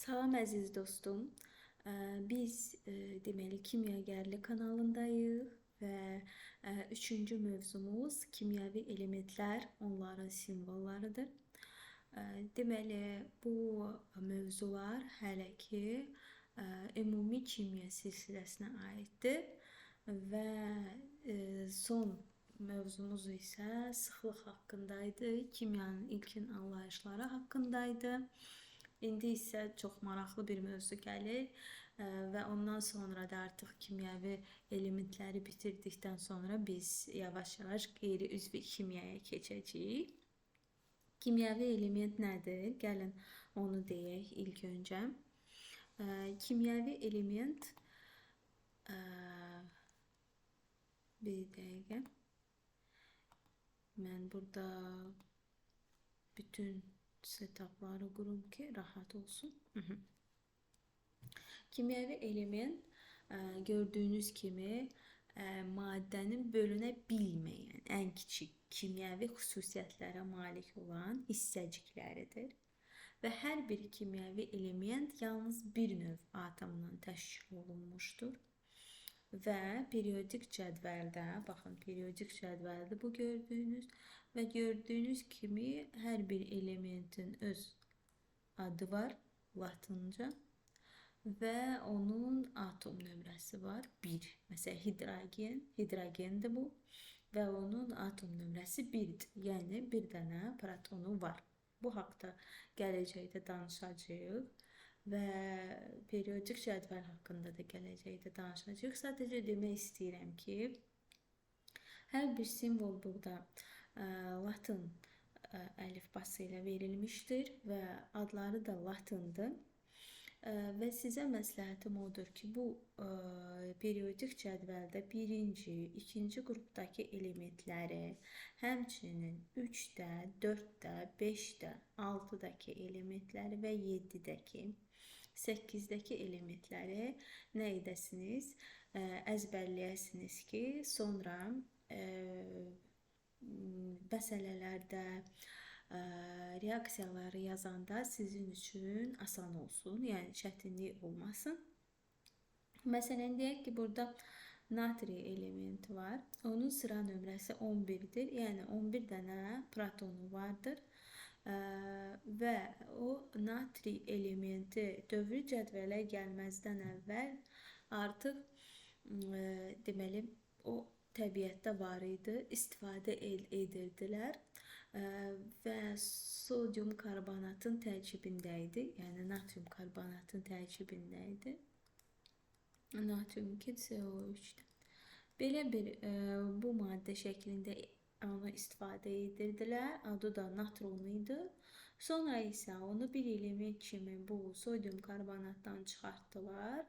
Salam əziz dostum. Biz deməli kimyagərlik kanalındayıq və üçüncü mövzumuz kimyəvi elementlər, onların simvollarıdır. Deməli bu mövzular hələ ki ümumi kimya silsiləsinə aiddir və son mövzumuz isə sıxlıq haqqındaydı, kimyanın ilkin anlayışları haqqındaydı. İndi isə çox maraqlı bir mövzu gəlir və ondan sonra da artıq kimyəvi elementləri bitirdikdən sonra biz yavaş-yavaş qeyri-üzvi kimyaya keçəcəyik. Kimyəvi element nədir? Gəlin onu deyək ilk öncə. Kimyəvi element bir dəqiqə. Mən burada bütün setupları qurum ki rahat olsun. Kimyəvi element gördüyünüz kimi maddənin bölünə bilməyən ən kiçik kimyəvi xüsusiyyətlərə malik olan hissəcikləridir. Və hər bir kimyəvi element yalnız bir növ atomdan təşkil olunmuşdur. Və periodik cədvəldə, baxın periodik cədvəldə bu gördüyünüz və gördüyünüz kimi hər bir elementin öz adı var latınca və onun atom nömrəsi var 1. Məsələn hidrogendir bu və onun atom nömrəsi 1-dir. Yəni bir dənə protonu var. Bu haqda gələcəkdə danışacağıq. Və periodik cədvəl haqqında da gələcəkdə danışacağıq. Sadəcə demək istəyirəm ki, hər bir simvol burada latın əlifbası ilə verilmişdir və adları da latındır. Və sizə məsləhətim odur ki, bu periodik cədvəldə birinci, ikinci qrupdakı elementləri, həmçinin 3-də, 4-də, 5-də, 6-dakı elementləri və 7-dəki 8-dəki elementləri nə edəsiniz? Əzbərləyəsiniz ki, sonra məsələlərdə reaksiyaları yazanda sizin üçün asan olsun, yəni çətinlik olmasın. Məsələn, deyək ki, burada natri elementi var. Onun sıra nömrəsi 11-dir, yəni 11 dənə protonu vardır. Və o natri elementi dövrü cədvələ gəlməzdən əvvəl artıq deməli o təbiətdə var idi, istifadə edirdilər və sodium karbonatın tərkibində idi, yəni natrium karbonatın tərkibində idi. Natrium 2CO3. Belə bir bu maddə şəklində onu istifadə edirdilər. Adı da natron idi. Sonra isə onu bir element kimi bu sodium karbonatdan çıxartdılar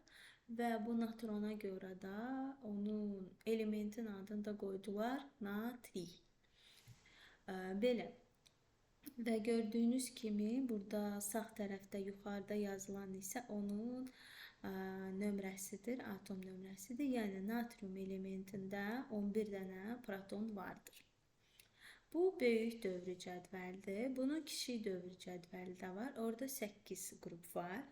və bu natrona görə də onun elementin adını da qoydular natri. Belə. Və gördüyünüz kimi burada sağ tərəfdə yuxarıda yazılan isə onun nömrəsidir, atom nömrəsidir. Yəni natrium elementində 11 dənə proton vardır. Bu böyük dövrü cədvəldir. Bunun kiçik dövrü cədvəli də var. Orada 8 qrup var.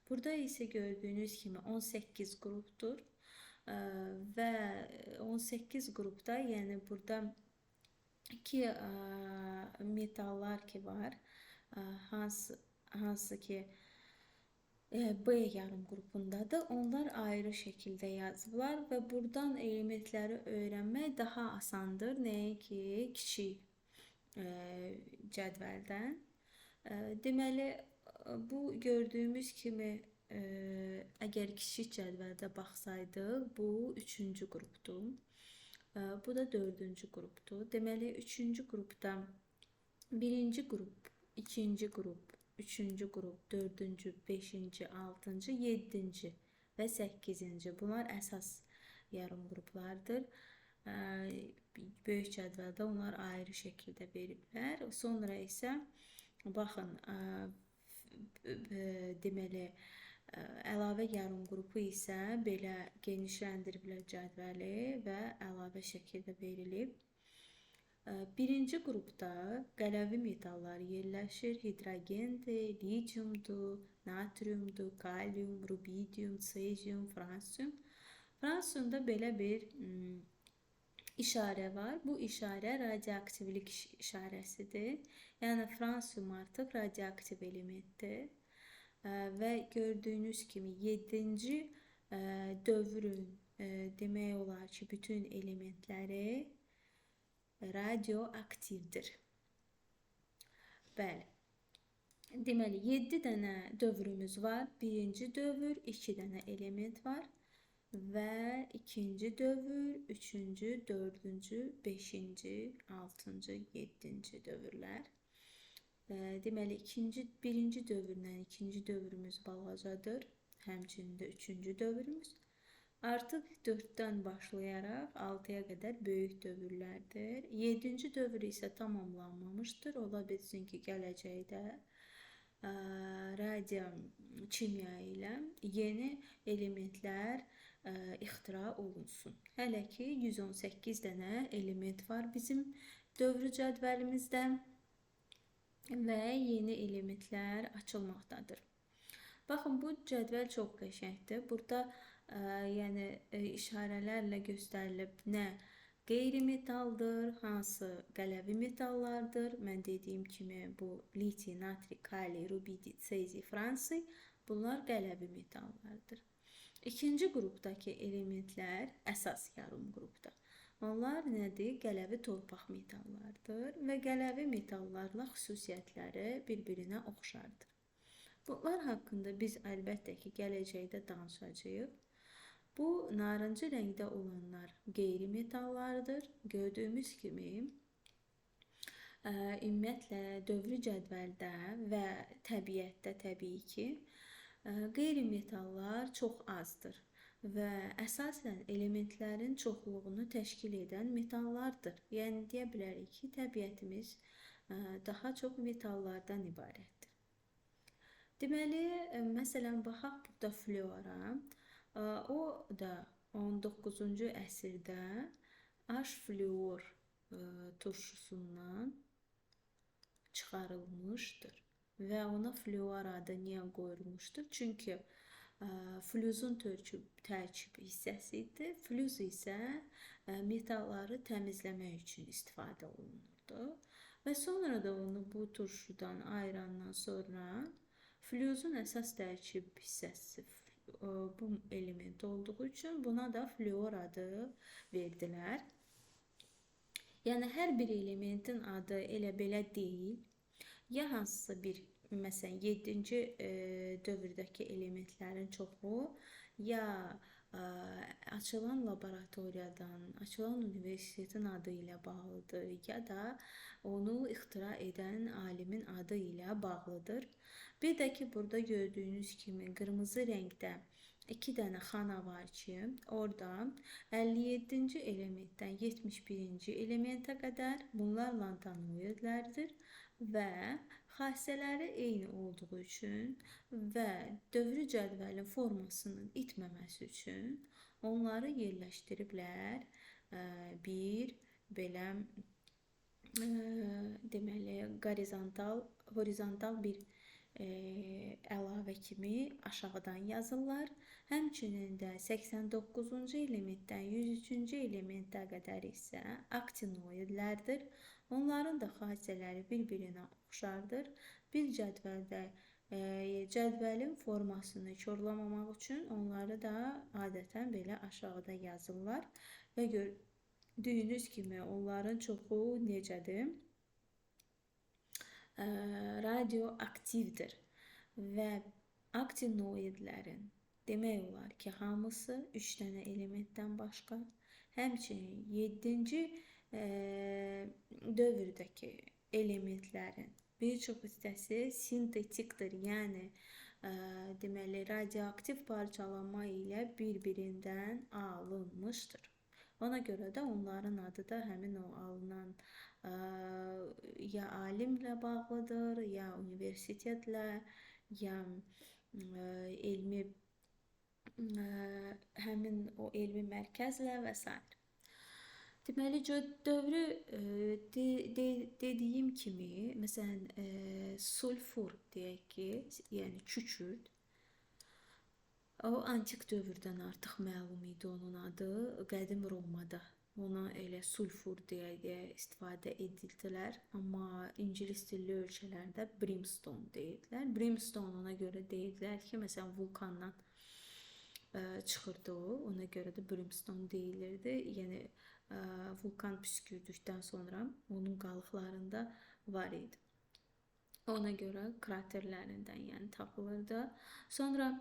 Burada isə gördüyünüz kimi 18 qrupdur. Və 18 qrupda, yəni burada iki metallar ki var. Hansı ki B yarım qrupundadır. Onlar ayrı şəkildə yazıblar və buradan elementləri öyrənmək daha asandır. Nəyə ki, kiçik cədvəldən. Deməli, bu gördüyümüz kimi əgər kiçik cədvəldə baxsaydıq, bu 3-cü qrupdur. Bu da 4-cü qrupdur. Deməli, 3-cü qrupda 1-ci qrup, 2-ci qrup, 3-cü qrup, 4-cü, 5-ci, 6-cı, 7-ci və 8-ci. Bunlar əsas yarım qruplardır. Böyük cədvəldə onlar ayrı şəkildə veriblər. Sonra isə baxın, deməli əlavə yarım qrupu isə belə genişləndiriblər cədvəli və əlavə şəkildə verilib. Birinci qrupda qələvi metallar yerləşir. Hidrogendir, lityumdur, natriumdur, kalium, rubidium, sezium, fransiyum. Fransiyumda belə bir işarə var. Bu işarə radioaktivlik işarəsidir. Yəni fransiyum artıq radioaktiv elementdir. Və gördüyünüz kimi 7-ci dövrün demək olar ki, bütün elementləri radioaktivdir. Bəli. Deməli 7 dənə dövrümüz var. Birinci dövr, 2 dənə element var və ikinci dövr, üçüncü, dördüncü, beşinci, altıncı, yeddinci dövrlər. Deməli birinci dövrlə ikinci dövrümüz balacadır. Həmçinin də üçüncü dövrümüz. Artıq 4-dən başlayaraq 6-ya qədər böyük dövrlərdir. 7-ci dövr isə tamamlanmamışdır. Ola bilsin ki, gələcəkdə radio kimya ilə yeni elementlər ixtira olunsun. Hələ ki 118 dənə element var bizim dövrü cədvəlimizdə və yeni elementlər açılmaqdadır. Baxın, bu cədvəl çox qəşəngdir. Burada yəni işarələrlə göstərilib nə qeyri-metaldır, hansı qələvi metallardır. Mən dediyim kimi bu liti, natri, kali, rubidi, sezi, fransi bunlar qələvi metallardır. İkinci qrupdakı elementlər əsas yarım qrupda. Onlar nədir? Qələvi torpaq metallardır və qələvi metallarla xüsusiyyətləri bir-birinə oxşardır. Bunlar haqqında biz əlbəttə ki, gələcəkdə danışacağıq. Bu narıncı rəngdə olanlar qeyri-metallardır. Gördüyümüz kimi ümumiyyətlə dövrü cədvəldə və təbiətdə təbii ki, qeyri-metallar çox azdır və əsasən elementlərin çoxluğunu təşkil edən metallardır. Yəni deyə bilərik ki, təbiətimiz daha çox metallardan ibarətdir. Deməli, məsələn, baxaq burada fluora. O da 19-cu əsrdə H-fluor turşusundan çıxarılmışdır və ona fluor adı niyə qoyulmuşdur? Çünki fluzun tərkib hissəsidir. Fluz isə metalları təmizləmək üçün istifadə olunurdu və sonra da onu bu turşudan ayırandan sonra fluzun əsas tərkib hissəsi bu element olduğu üçün buna da fluor adı verdilər. Yəni hər bir elementin adı elə belə deyil. Ya hansısa bir, məsələn, 7-ci dövrdəki elementlərin çoxu ya açılan laboratoriyadan, açılan universitetin adı ilə bağlıdır, ya da onu ixtira edən alimin adı ilə bağlıdır. Bir də ki, burada gördüyünüz kimi qırmızı rəngdə 2 dənə xana var ki, orada 57-ci elementdən 71-ci elementə qədər bunlarla tanıyırlardır və xassələri eyni olduğu üçün və dövrü cədvəlin formasının itməməsi üçün onları yerləşdiriblər bir belə deməli horizontal bir əlavə kimi aşağıdan yazırlar. Həmçinin də 89-cu elementdən 103-cü elementə qədər isə aktinoidlərdir. Onların da xassələri bir-birinə oxşardır. Bir cədvəldə cədvəlin formasını korlamamaq üçün onları da adətən belə aşağıda yazırlar və gördüyünüz kimi onların çoxu necədir? Radioaktivdir və aktinoidlərin demək olar ki, hamısı 3 dənə elementdən başqa, həmçinin 7-ci dövrdəki elementlərin bir çox hissəsi sintetikdir, yəni deməli radioaktiv parçalanma ilə bir-birindən alınmışdır. Ona görə də onların adı da həmin o alınan ya alimlə bağlıdır, ya universitetlə, ya elmi həmin o elmi mərkəzlə və s. Deməli, dövrü dediyim kimi, məsələn, sulfur deyək ki, yəni kükürt, o antik dövrdən artıq məlum idi onun adı. Qədim Romada ona elə sulfur deyə istifadə edirdilər, amma ingilis dilli ölkələrdə brimstone deyirdilər. Brimstone ona görə deyirdilər ki, məsələn, vulkandan çıxırdı o, ona görə də brimstone deyilirdi. Yəni vulkan püskürdükdən sonra onun qalıqlarında var idi. Ona görə kraterlərindən yəni tapılırdı. Sonra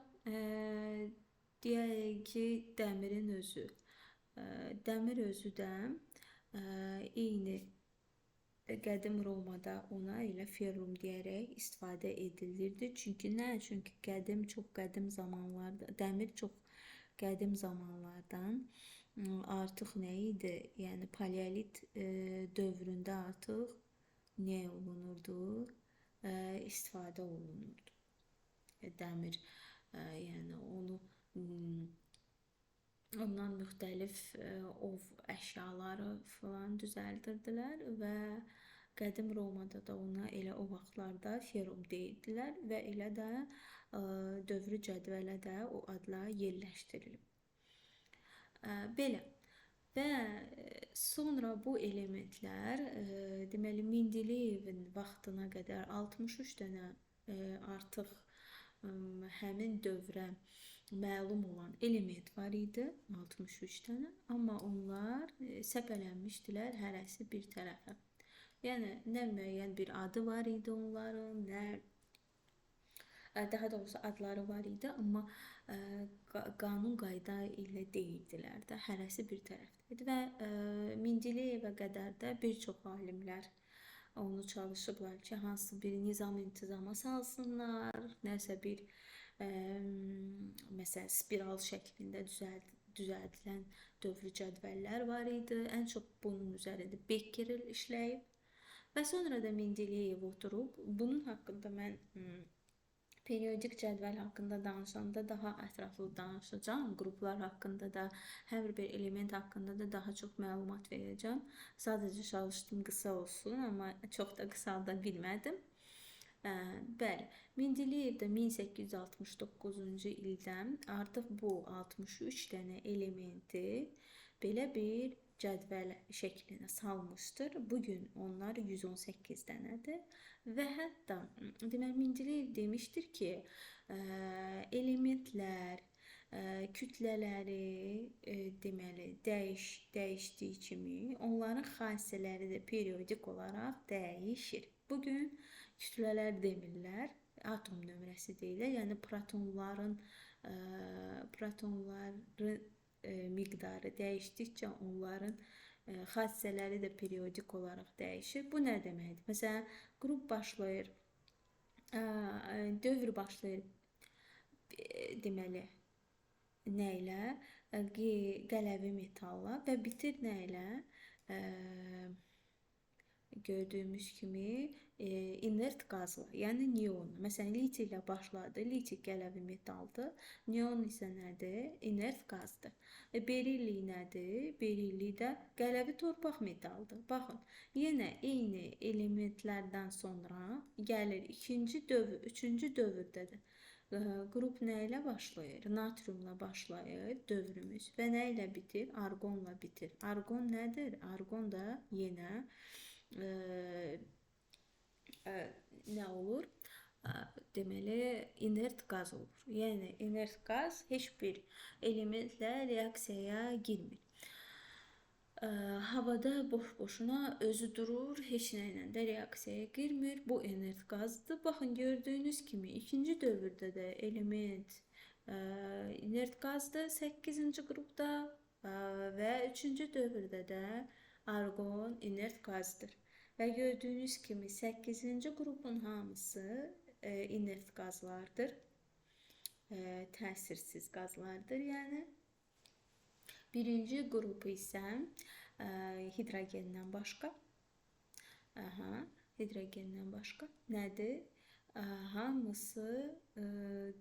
deyək ki, dəmirin özü. Dəmir özü də eyni qədim Romada ona elə ferrum deyərək istifadə edilirdi. Çünki nə? Çünki çox qədim zamanlarda, dəmir çox qədim zamanlardan artıq nə idi? Yəni paleolit dövründə artıq nə olunurdu? İstifadə olunurdu. Dəmir, yəni ondan müxtəlif ov əşyaları falan düzəldirdilər və qədim Romada da ona elə o vaxtlarda ferrum deyirdilər və elə də dövrü cədvələ də o adla yerləşdirilib. Belə. Və sonra bu elementlər, deməli, Mendeleyevin vaxtına qədər 63 dənə artıq həmin dövrə məlum olan element var idi, 63 dənə, amma onlar səpələnmişdilər hərəsi bir tərəfə. Yəni, nə müəyyən bir adı var idi onların, nə daha doğrusu adları var idi, amma qanun qayda ilə deyildilər də, hərəsi bir tərəfdə. Və Mendeleyevə qədər də bir çox alimlər onu çalışıblar ki, hansı bir nizam-intizama salsınlar, nəsə bir məsələn, spiral şəklində düzəldilən dövrü cədvəllər var idi. Ən çox bunun üzərində Becquerel işləyib. Və sonra da Mendeleyev oturub, bunun haqqında mən periodik cədvəl haqqında danışanda daha ətraflı danışacağım. Qruplar haqqında da, hər bir element haqqında da daha çox məlumat verəcəm. Sadəcə çalışdım qısa olsun, amma çox da qısalda bilmədim. Bəli, Mendeleyev də 1869-cu ildən artıq bu 63 dənə elementi belə bir cədvəl şəklinə salmışdır. Bugün onlar 118 dənədir. Və hətta deməli Mendeleyev demişdir ki, elementlər, kütlələri deməli dəyişdiyi kimi onların xassələri də periodik olaraq dəyişir. Bugün kütlələr demirlər, atom nömrəsi deyirlər. Yəni protonların miqdarı dəyişdikcə onların xassələri də periodik olaraq dəyişir. Bu nə deməkdir? Məsələn, qrup başlayır, dövr başlayır deməli nə ilə? Qələvi metalla və bitir nə ilə? Gördüyümüz kimi inert qazla, yəni neonla. Məsələn, liti ilə başladı. Liti qələvi metaldır. Neon isə nədir? İnert qazdır. Berilli nədir? Berilli də qələvi torpaq metaldır. Baxın, yenə eyni elementlərdən sonra gəlir ikinci dövr, üçüncü dövrdə də qrup nə ilə başlayır? Natriumla başlayır dövrümüz və nə ilə bitir? Arqonla bitir. Arqon nədir? Arqon da yenə nə olur? Deməli, inert qaz olur. Yəni, inert qaz heç bir elementlə reaksiyaya girmir. Havada boş-boşuna özü durur, heç nə ilə də reaksiyaya girmir. Bu inert qazdır. Baxın, gördüyünüz kimi ikinci dövrdə də element inert qazdır 8-ci qrupda və 3-cü dövrdə də arqon inert qazdır. Və gördüyünüz kimi 8-ci qrupun hamısı inert qazlardır, təsirsiz qazlardır. Yəni, birinci qrupu isə hidrogendən başqa, nədir? Hamısı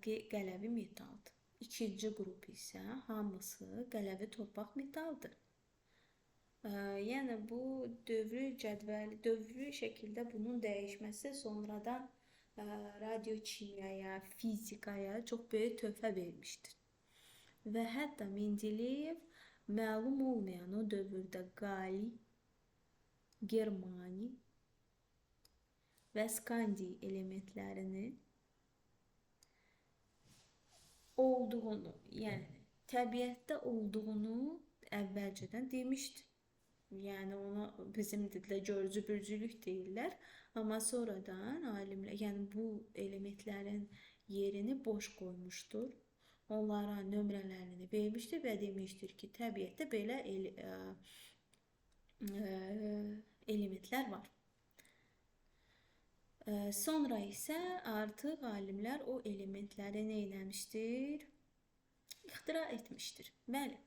qələvi metaldır. İkinci qrup isə hamısı qələvi torpaq metaldır. Yəni bu dövrü şəkildə bunun dəyişməsi sonradan radiokimyaya, fizikaya çox böyük töhfə vermişdir. Və hətta Mendeleyev məlum olmayan o dövrdə Gali, Germani və Skandi elementlərinin olduğunu, yəni təbiətdə olduğunu əvvəlcədən demişdi. Yəni ona bizim dildə görücü-bürcülük deyirlər. Amma sonradan alimlər, yəni bu elementlərin yerini boş qoymuşdur. Onlara nömrələrini vermişdir və demişdir ki, təbiətdə belə elementlər var. Sonra isə artıq alimlər o elementləri nə etmişdir? İxtira etmişdir. Bəli.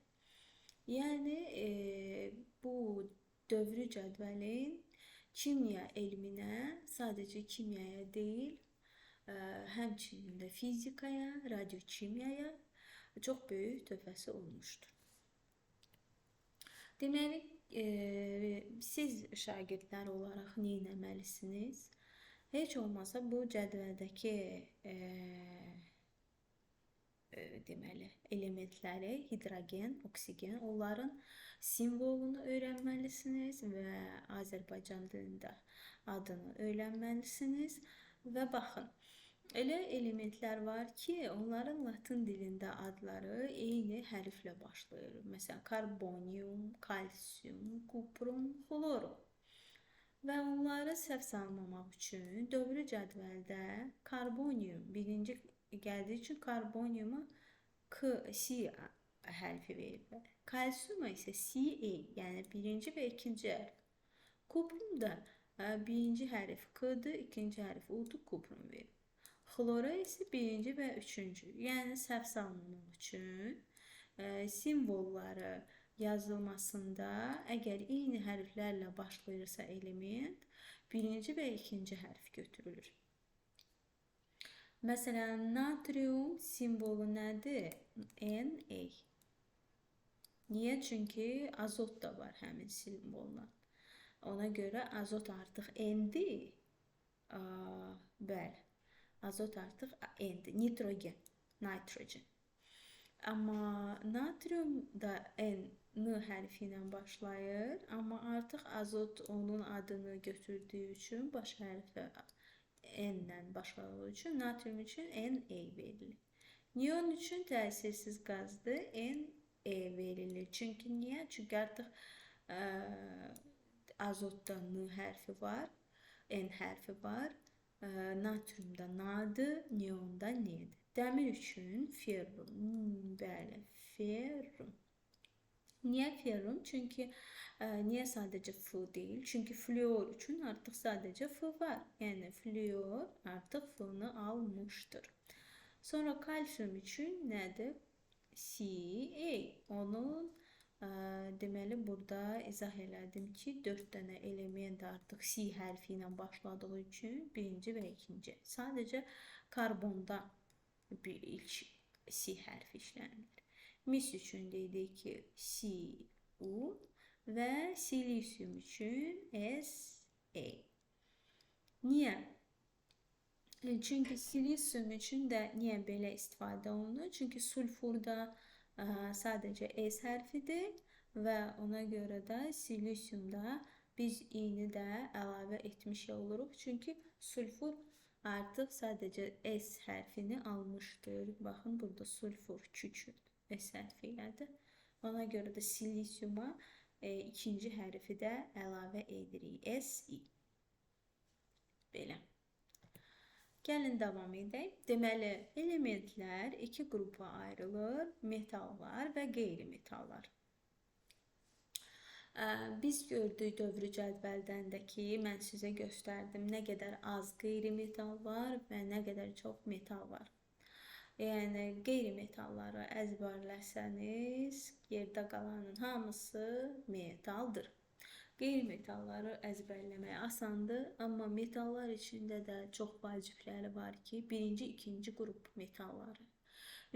Yəni bu dövrü cədvəlin kimya elminə, sadəcə kimyaya deyil, həmçinin də fizikaya, radiokimyaya çox böyük töhfəsi olmuşdur. Deməli, siz şagirdlər olaraq nə etməlisiniz? Heç olmasa bu cədvəldəki deməli elementləri, hidrogen, oksigen, onların simvolunu öyrənməlisiniz və Azərbaycan dilində adını öyrənməlisiniz. Və baxın, elə elementlər var ki, onların latın dilində adları eyni hərflə başlayır. Məsələn, karbonium, kalsium, kuprum, xlorum. Və onları səhv salmamaq üçün dövrü cədvəldə karbonium birinci gəldiyi üçün karboniuma C hərfi verirlər. Kalsiuma isə Ca, yəni birinci və ikinci hərf. Kuprumda birinci hərf K-dır, ikinci hərf U-dur, kuprum verir. Xlora isə birinci və üçüncü. Yəni səhv salmamaq üçün simvolları yazılmasında əgər eyni hərflərlə başlayırsa element, birinci və ikinci hərf götürülür. Məsələn, natrium simvolu nədir? Na. Niyə? Çünki azot da var həmin simvolla. Ona görə azot artıq N-dir. Bəli, azot artıq N-dir. Nitrogen. Amma natrium da N hərfi ilə başlayır. Amma artıq azot onun adını götürdüyü üçün baş hərfi N-lə başladığı üçün natrium üçün Na verilir. Neon üçün təsirsiz qazdır, Ne verilir. Çünki niyə? Çünki artıq azotda N hərfi var, N hərfi var, natriumda N-dır, neonda N-dir. Dəmir üçün ferrum. Bəli, ferrum. Niyə ferrum? Çünki niyə sadəcə F deyil? Çünki fluor üçün artıq sadəcə F var. Yəni fluor artıq F-ni almışdır. Sonra kalsium üçün nədir? Ca. Onun deməli burada izah elədim ki, 4 dənə element artıq C hərfi ilə başladığı üçün birinci və ikinci. Sadəcə karbonda ilk C hərfi işlənilir. Mis üçün dedik ki, Cu və silisium üçün Sa. Niyə? Çünki silisium üçün də niyə belə istifadə olunur? Çünki sulfurda sadəcə S hərfidir və ona görə də silisiumda biz i-ni də əlavə etmiş oluruq. Çünki sulfur artıq sadəcə S hərfini almışdır. Baxın, burada sulfur küçük S hərfi ilədir. Ona görə də silisiuma ikinci hərfi də əlavə edirik. Si. Belə. Gəlin davam edək. Deməli, elementlər iki qrupa ayrılır. Metallar və qeyri-metallar. Biz gördük dövrü cədvəldən də ki, mən sizə göstərdim nə qədər az qeyri-metal var və nə qədər çox metal var. Yəni, qeyri-metalları əzbərləsəniz, yerdə qalanın hamısı metaldır. Qeyri-metalları əzbərləmək asandır, amma metallar içində də çox vacibləri var ki, birinci, ikinci qrup metalları.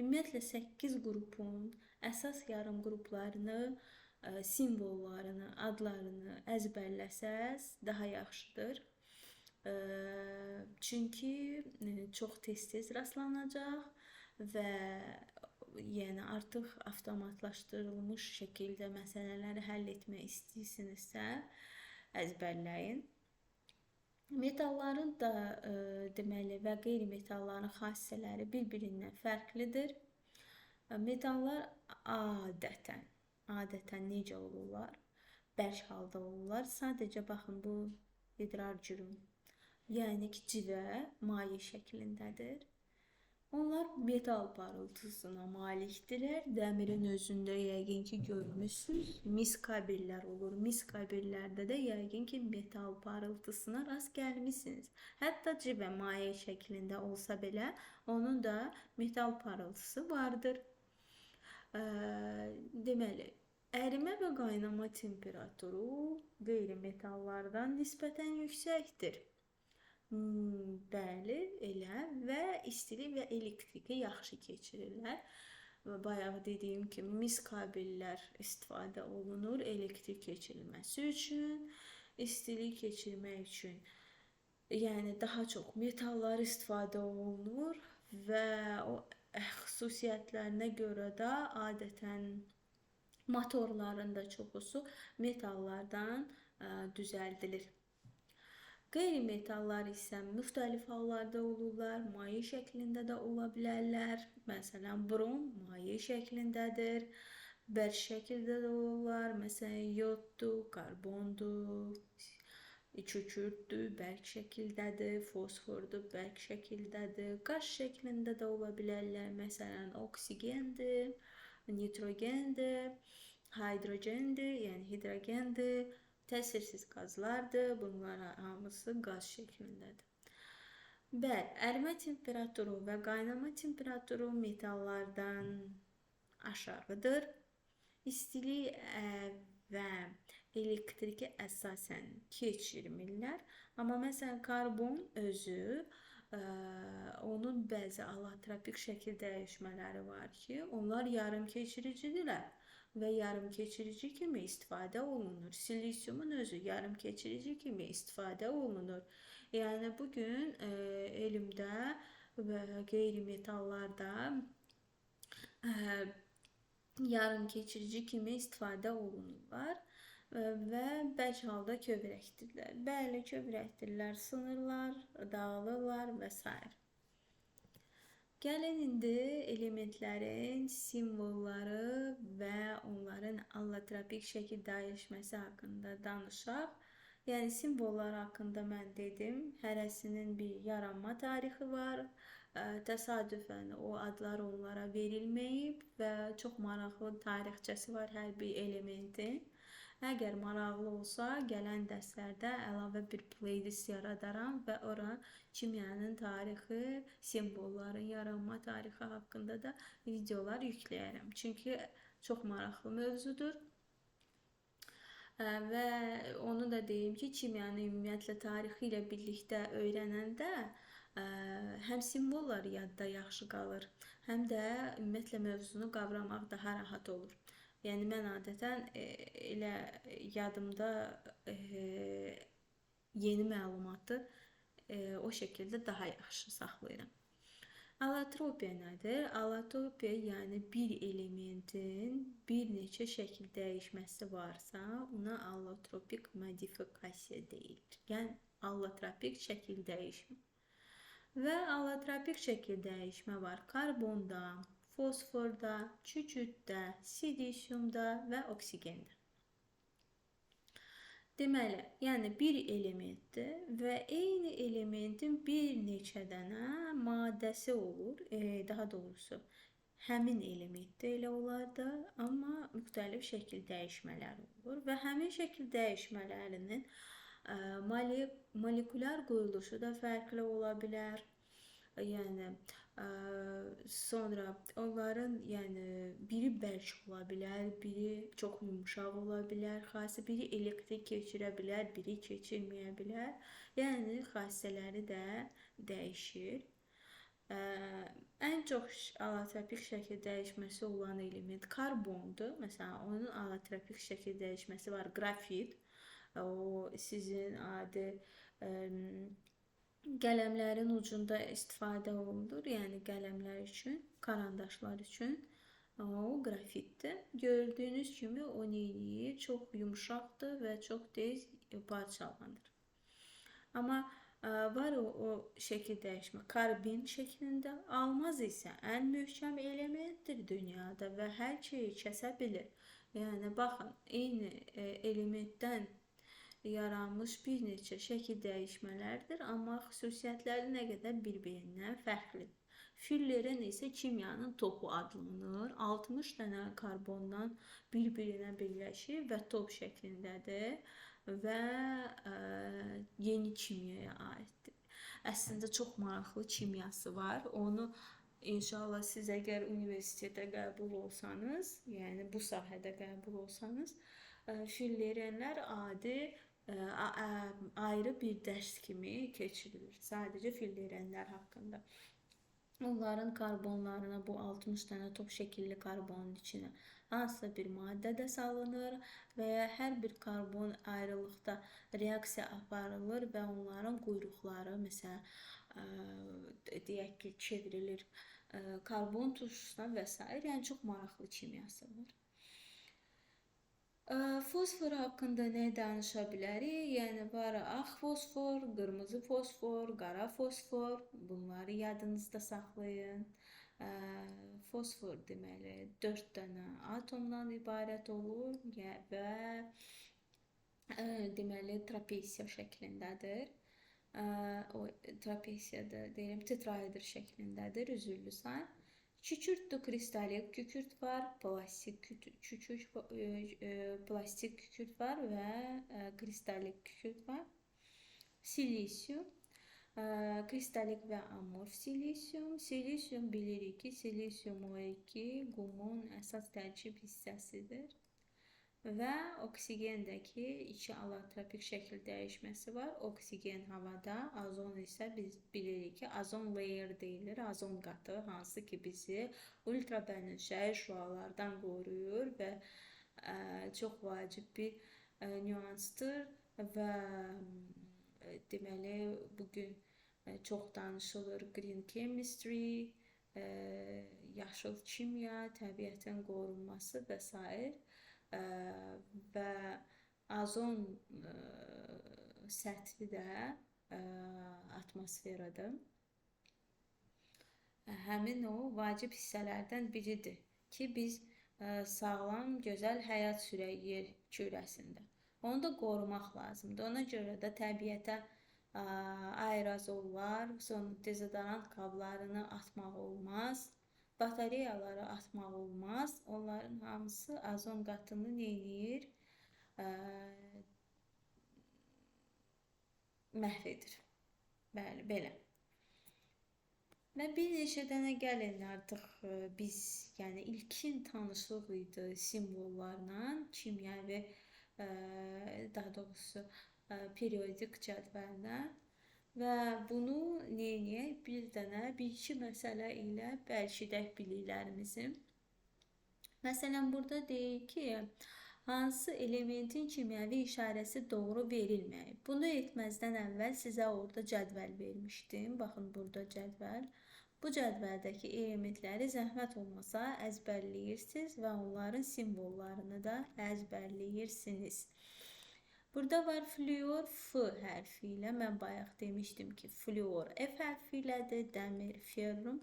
Ümumiyyətlə 8 qrupun əsas yarım qruplarını simvollarını, adlarını əzbərləsəz daha yaxşıdır. Çünki çox tez-tez rastlanacaq və yəni artıq avtomatlaşdırılmış şəkildə məsələləri həll etmək istəyirsinizsə, əzbərləyin. Metalların da deməli və qeyri-metalların xassələri bir-birindən fərqlidir. Metallar adətən necə olurlar? Bərk halda olurlar. Sadəcə baxın, bu hidrarcürüm, yəni ki, civə maye şəklindədir. Onlar metal parıltısına malikdirlər. Dəmirin özündə yəqin ki, görmüşsünüz, mis kabellər olur. Mis kabellərdə də yəqin ki, metal parıltısına rast gəlmişsiniz. Hətta civə maye şəklində olsa belə, onun da metal parıltısı vardır. Deməli, ərimə və qaynama temperaturu qeyri-metallardan nisbətən yüksəkdir. Bəli, elə və istilik və elektriki yaxşı keçirirlər. Bayaq dediyim kimi mis kabellər istifadə olunur elektrik keçirilməsi üçün, istilik keçirmək üçün. Yəni daha çox metallar istifadə olunur və o xüsusiyyətlərinə görə də adətən motorların da çoxusu metallardan düzəldilir. Qeyri-metallar isə müxtəlif hallarda olurlar, maye şəklində də ola bilərlər. Məsələn, brom maye şəklindədir, bərk şəkildə də olurlar. Məsələn, yoddur, karbondur, kükürdür, bərk şəkildədir, fosfordur, bərk şəkildədir. Qaz şəklində də ola bilərlər. Məsələn, oksigendir, nitrogendir, hidrogendir, yəni hidrogendir. Təsirsiz qazlardır. Bunlar hamısı qaz şəklindədir. Bəli, ərimə temperaturu və qaynama temperaturu metallardan aşağıdır. İstilik və elektriki əsasən keçirmirlər. Amma məsələn, karbon özü, onun bəzi allotropik şəkil dəyişmələri var ki, onlar yarım keçiricidirlər və yarım keçirici kimi istifadə olunur. Silisyumun özü yarım keçirici kimi istifadə olunur. Yəni bugün elmdə və qeyri-metallarda yarım keçirici kimi istifadə olunurlar və bərk halda kövrəkdirlər. Bəli, kövrəkdirlər, sınırlar, dağılırlar və s. Gəlin indi elementlərin simvolları və onların allotropik şəkil dəyişməsi haqqında danışaq. Yəni simvollar haqqında mən dedim, hərəsinin bir yaranma tarixi var. Təsadüfən o adlar onlara verilməyib və çox maraqlı tarixçəsi var hər bir elementin. Əgər maraqlı olsa, gələn dərslərdə əlavə bir playlist yaradaram və ora kimyanın tarixi, simvolların yaranma tarixi haqqında da videolar yükləyərəm. Çünki çox maraqlı mövzudur. Və onu da deyim ki, kimyanın ümumiyyətlə tarixi ilə birlikdə öyrənəndə həm simvollar yadda yaxşı qalır, həm də ümumiyyətlə mövzunu qavramaq daha rahat olur. Yəni mən adətən elə yadımda yeni məlumatı o şəkildə daha yaxşı saxlayıram. Allotropiya nədir? Allotropiya yəni bir elementin bir neçə şəkil dəyişməsi varsa, ona allotropik modifikasiya deyilir. Yəni allotropik şəkil dəyişmə. Və allotropik şəkil dəyişmə var karbonda, fosforda, kükürddə, silisyumda və oksigenda. Deməli, yəni bir elementdir və eyni elementin bir neçə dənə maddəsi olur. Daha doğrusu, həmin elementdə elə olar da, amma müxtəlif şəkil dəyişmələri olur və həmin şəkil dəyişmələrinin molekulyar qoyuluşu da fərqli ola bilər. Yəni sonra onların biri bərk ola bilər, biri çox yumuşaq ola bilər, xassə biri elektrik keçirə bilər, biri keçirməyə bilər. Yəni xassələri də dəyişir. Ən çox allotropiq şəkil dəyişməsi olan element karbondur. Məsələn, onun allotropiq şəkil dəyişməsi var, qrafit. O sizin adi qələmlərin ucunda istifadə olunur. Yəni qələmlər üçün, karandaşlar üçün o qrafitdir. Gördüyünüz kimi o neyini çox yumşaqdır və çox tez parçalanır. Amma var o şəkil dəyişmə karbon şəklində. Almaz isə ən möhkəm elementdir dünyada və hər şeyi kəsə bilir. Yəni baxın, eyni elementdən yaranmış bir neçə şəkil dəyişmələrdir, amma xüsusiyyətləri nə qədər bir-birindən fərqlidir. Fülleren isə kimyanın topu adlanır. 60 dənə karbondan bir-birinə birləşir və top şəklindədir və yeni kimyaya aiddir. Əslində çox maraqlı kimyası var. Onu inşallah siz əgər universitetə qəbul olsanız, yəni bu sahədə qəbul olsanız, füllerenlər adi ayrı bir dərs kimi keçirilir. Sadəcə füllerenlər haqqında. Onların karbonlarına bu 60 dənə top şəkilli karbonun içinə hansısa bir maddə də salınır və ya hər bir karbon ayrılıqda reaksiya aparılır və onların quyruqları məsələn deyək ki çevrilir karbon turşusuna və s. Yəni çox maraqlı kimyası var. Fosfor haqqında nə danışa bilərik? Yəni var ağ fosfor, qırmızı fosfor, qara fosfor. Bunları yadınızda saxlayın. Fosfor deməli 4 dənə atomdan ibarət olur və deməli trapesiya şəklindədir. O trapesiyada deyirəm, tetraeder şəklindədir, üzürlü say. Kükürdür, kristalik kükürt var, plastik kükürt var və kristalik kükürt var. Silisyum, kristalik və amorf silisyum. Silisyum bilirik ki, silisyum O2 qumun əsas tərkib hissəsidir. Və oksigendəki iki allotropik şəkil dəyişməsi var. Oksigen havada, azon isə biz bilirik ki, azon layer deyilir, azon qatı, hansı ki bizi ultrabənövşəyi şüalardan qoruyur və çox vacib bir nüansdır və deməli bugün çox danışılır green chemistry, yaşıl kimya, təbiətin qorunması və s. Və azon səthi də atmosferada həmin o vacib hissələrdən biridir ki, biz sağlam, gözəl həyat sürək yer kürəsində. Onu da qorumaq lazımdır. Ona görə də təbiətə aerozollar, sonra dezodorant qablarını atmaq olmaz. Batareyaları atmaq olmaz. Onların hamısı azon qatını neyir? Məhv edir. Bəli, belə. Və bir neçə dənə gəlin artıq biz, yəni ilkin tanışlıq idi simvollarla, kimyəvi, daha doğrusu periodik cədvəllə. Və bunu neyək? Bir dənə, bir-iki məsələ ilə bəlkidək biliklərimizi. Məsələn, burada deyir ki, hansı elementin kimyəvi işarəsi doğru verilməyib. Bunu etməzdən əvvəl sizə orada cədvəl vermişdim. Baxın, burada cədvəl. Bu cədvəldəki elementləri zəhmət olmasa əzbərləyirsiniz və onların simvollarını da əzbərləyirsiniz. Burada var fluor F hərfi ilə. Mən bayaq demişdim ki, fluor F hərfi ilədir, dəmir, ferrum.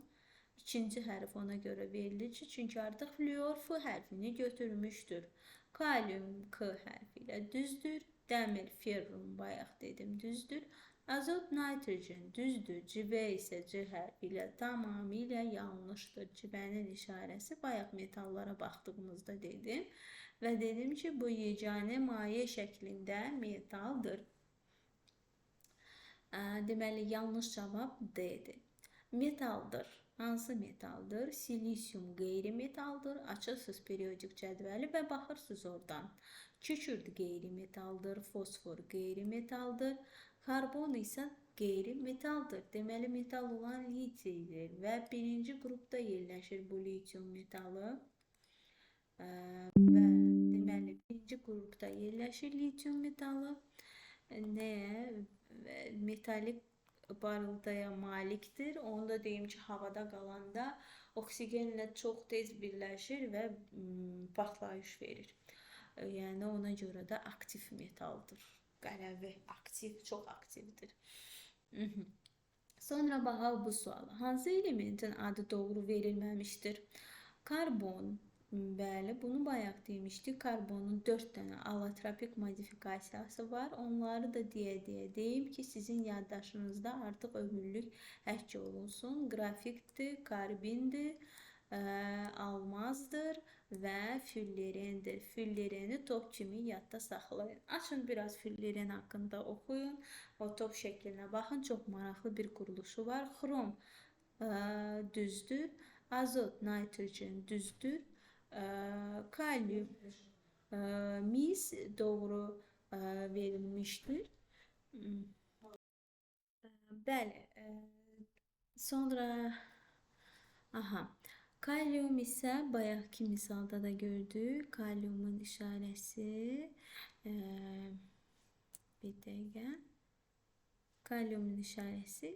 İkinci hərf ona görə verilir ki, çünki artıq fluor F hərfini götürmüşdür. Kalium K hərfi ilə düzdür, dəmir, ferrum bayaq dedim düzdür. Azot, nitrogen düzdür, civə isə C hərfi ilə tamamilə yanlışdır. Cibənin işarəsi bayaq metallara baxdığımızda dedim. Və dedim ki, bu yeganə maye şəklində metaldır. Deməli, yanlış cavab D-dir. Metaldır. Hansı metaldır? Silisyum qeyri-metaldır. Açırsınız periodik cədvəli və baxırsınız oradan. Kükürt qeyri-metaldır. Fosfor qeyri-metaldır. Karbon isə qeyri-metaldır. Deməli, metal olan litidir və birinci qrupda yerləşir bu litium metalı. Və deməli, birinci qrupda yerləşir litium metalı. Nəyə? Metalik barıldaya malikdir. Onu da deyim ki, havada qalanda oksigenlə çox tez birləşir və partlayış verir. Yəni ona görə də aktiv metaldır. Qələvi aktiv, çox aktivdir. Sonra baxaq bu suala. Hansı elementin adı doğru verilməmişdir? Karbon. Bəli, bunu bayaq demişdik. Karbonun 4 dənə allotropik modifikasiyası var. Onları da deyim ki, sizin yaddaşınızda artıq ömürlük həkk olunsun. Qrafikdir, karbindir, almazdır və füllerendir. Füllерeni top kimi yadda saxlayın. Açın biraz fülleren haqqında oxuyun. O top şəklinə baxın. Çox maraqlı bir quruluşu var. Xrom düzdür. Azot, nitrogen düzdür. Kalyum, mis doğru verilmiştir. Bəli. Sonra kalyum isə bayaqki misalda da gördük. Kalyumun işarəsi bir dəqiqə. Kalyumun işarəsi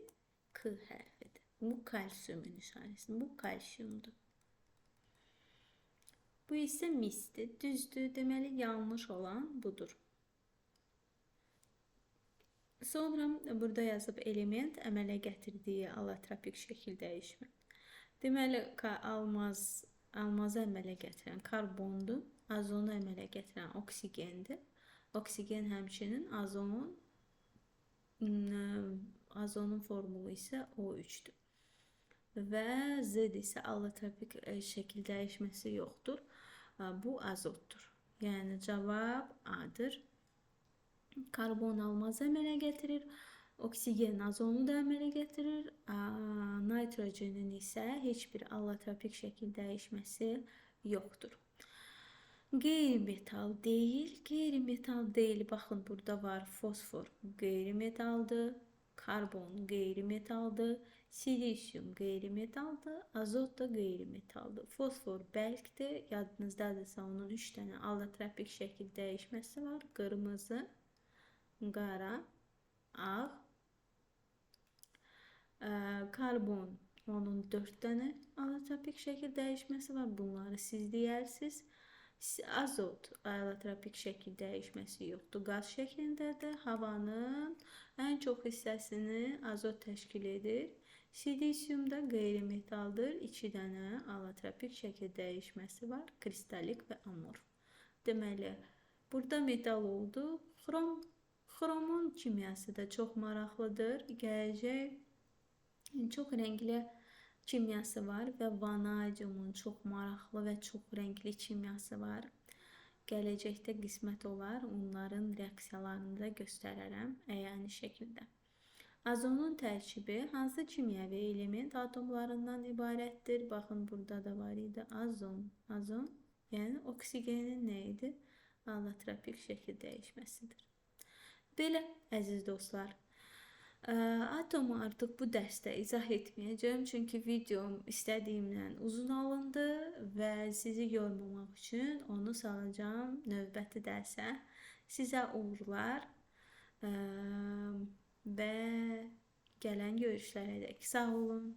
K hərfidir. Bu kalsiyumun işarəsi. Bu kalsiyumdur. Bu isə misdir. Düzdür. Deməli, yanlış olan budur. Sonra burada yazıb element əmələ gətirdiyi allotropik şəkil dəyişmə. Deməli, almazı əmələ gətirən karbondur. Azonu əmələ gətirən oksigendir. Oksigen həmçinin azonun formulu isə O3'dür. Və Z isə allotropik şəkil dəyişməsi yoxdur. Bu azotdur. Yəni cavab A'dır. Karbon almazı əmələ gətirir. Oksigen azonu da əmələ gətirir. Nitrogenin isə heç bir allotropik şəkil dəyişməsi yoxdur. Qeyri-metal deyil. Qeyri-metal deyil. Baxın, burada var fosfor qeyri-metaldır. Karbon qeyri-metaldır. Silisyum qeyri-metaldır. Azot da qeyri-metaldır. Fosfor bəlkdir. Yadınızdadırsa onun 3 dənə allotropik şəkil dəyişməsi var. Qırmızı, qara, ağ. Karbon onun 4 dənə allotropik şəkil dəyişməsi var. Bunları siz deyərsiniz. Azot allotropik şəkil dəyişməsi yoxdur. Qaz şəklindədir. Havanın ən çox hissəsini azot təşkil edir. Silisyum da qeyri-metaldır. 2 dənə allotropik şəkil dəyişməsi var. Kristalik və amorf. Deməli, burada metal oldu. Xromun kimyası da çox maraqlıdır. Gələcək çox rəngli kimyası var və vanadiumun çox maraqlı və çox rəngli kimyası var. Gələcəkdə qismət olar, onların reaksiyalarını da göstərərəm əyani şəkildə. Azonun tərkibi hansı kimyəvi element atomlarından ibarətdir? Baxın, burada da var idi azon. Azon, yəni oksigenin nə idi? Allotropik şəkil dəyişməsidir. Belə, əziz dostlar. Atomu artıq bu dərsdə izah etməyəcəm, çünki videom istədiyimdən uzun alındı və sizi yormamaq üçün onu salacağım növbəti dərsə. Sizə uğurlar və gələn görüşlərə dək sağ olun.